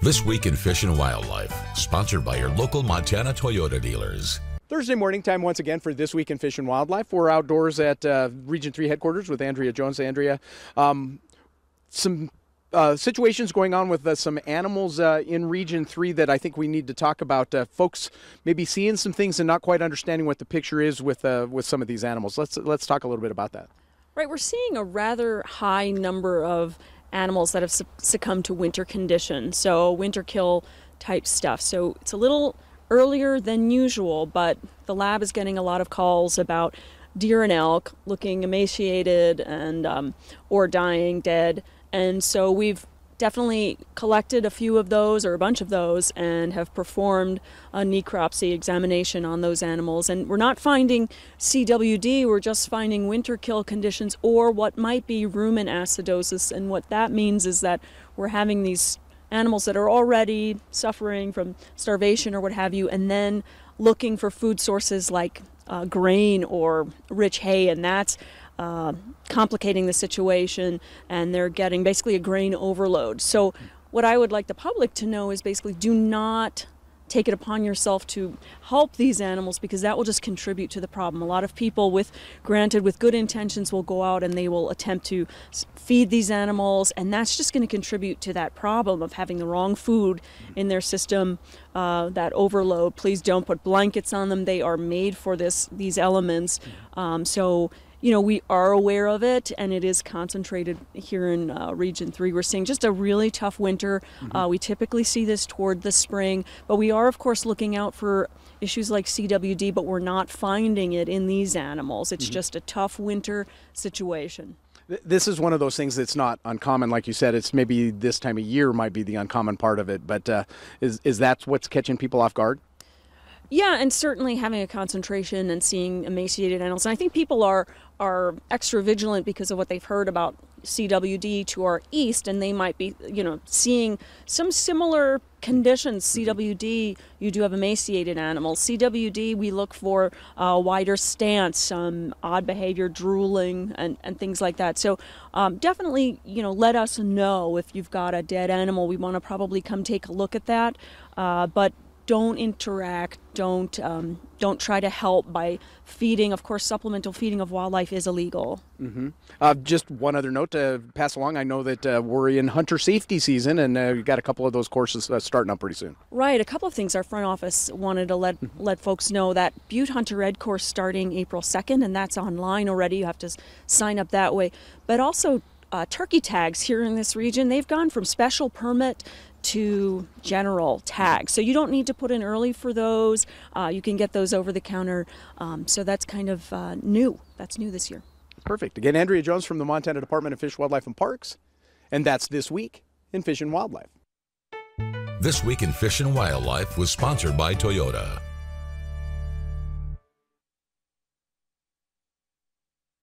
This Week in Fish and Wildlife, sponsored by your local Montana Toyota dealers. Thursday morning time once again for This Week in Fish and Wildlife. We're outdoors at Region 3 headquarters with Andrea Jones. Andrea, some situations going on with some animals in Region 3 that I think we need to talk about. Folks maybe seeing some things and not quite understanding what the picture is with some of these animals. Let's talk a little bit about that. Right, we're seeing a rather high number of animals that have succumbed to winter conditions, so winter kill type stuff. So it's a little earlier than usual, but the lab is getting a lot of calls about deer and elk looking emaciated and or dying, dead. And so we've definitely collected a few of those, or a bunch of those, and have performed a necropsy examination on those animals. And we're not finding CWD, we're just finding winter kill conditions or what might be rumen acidosis. And what that means is that we're having these animals that are already suffering from starvation or what have you, and then looking for food sources like grain or rich hay, and that's complicating the situation, and they're getting basically a grain overload. So what I would like the public to know is basically do not take it upon yourself to help these animals, because that will just contribute to the problem. A lot of people with good intentions will go out and they will attempt to feed these animals, and that's just going to contribute to that problem of having the wrong food in their system, that overload. Please don't put blankets on them. They are made for these elements. So you know, we are aware of it, and it is concentrated here in Region 3. We're seeing just a really tough winter. We typically see this toward the spring, but we are, of course, looking out for issues like CWD, but we're not finding it in these animals. It's just a tough winter situation. This is one of those things that's not uncommon. Like you said, it's maybe this time of year might be the uncommon part of it, but is that what's catching people off guard? Yeah, and certainly having a concentration and seeing emaciated animals. And I think people are extra vigilant because of what they've heard about CWD to our east, and they might be, seeing some similar conditions. CWD, you do have emaciated animals. CWD, we look for a wider stance, odd behavior, drooling, and things like that. So definitely, let us know if you've got a dead animal. We want to probably come take a look at that, but don't interact, don't try to help by feeding. Of course, supplemental feeding of wildlife is illegal. Just one other note to pass along. I know that we're in hunter safety season, and we've got a couple of those courses starting up pretty soon. Right, a couple of things. Our front office wanted to let folks know that Butte Hunter Ed course starting April 2nd, and that's online already. You have to sign up that way. But also turkey tags here in this region, they've gone from special permit to general tags. So you don't need to put in early for those. You can get those over the counter. So that's kind of new. That's new this year. Perfect. Again, Andrea Jones from the Montana Department of Fish, Wildlife, and Parks. And that's This Week in Fish and Wildlife. This Week in Fish and Wildlife was sponsored by Toyota.